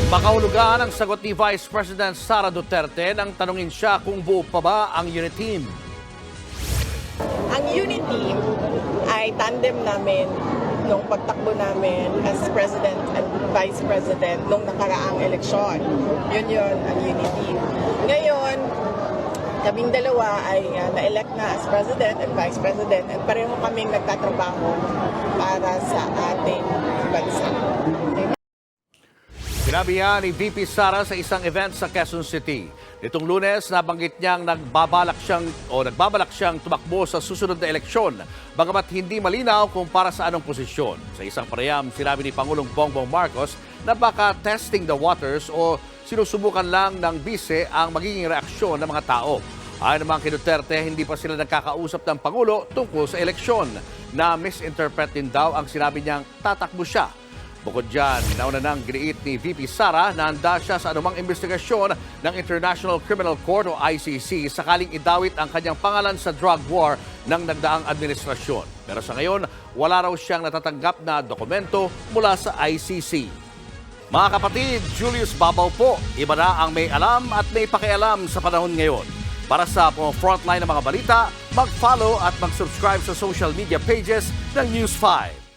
Makahulugan ang sagot ni Vice President Sara Duterte nang tanungin siya kung buo pa ba ang unit team. Ang unit team ay tandem namin nung pagtakbo namin as President and Vice President nung nakaraang eleksyon. Yun ang unit team. Ngayon, kaming dalawa ay na-elect na as President and Vice President at pareho kaming nagtatrabaho para sa ating bansa. Sinabi niya ni VP Sara sa isang event sa Quezon City. Nitong Lunes, nabanggit niyang nagbabalak siyang tumakbo sa susunod na eleksyon, bagamat hindi malinaw kung para sa anong posisyon. Sa isang pareham, sinabi ni Pangulong Bongbong Marcos na baka testing the waters o sinusubukan lang ng bise ang magiging reaksyon ng mga tao. Ayon naman kay Duterte, hindi pa sila nagkakausap ng Pangulo tungkol sa eleksyon, na misinterpret din daw ang sinabi niyang tatakbo siya. Bukod dyan, nauna nang giniit ni VP Sara na handa siya sa anumang investigasyon ng International Criminal Court o ICC sakaling idawit ang kanyang pangalan sa drug war ng nagdaang administrasyon. Pero sa ngayon, wala raw siyang natatanggap na dokumento mula sa ICC. Mga kapatid, Julius Babaw po. Iba na ang may alam at may pakialam sa panahon ngayon. Para sa frontline ng mga balita, mag-follow at mag-subscribe sa social media pages ng News 5.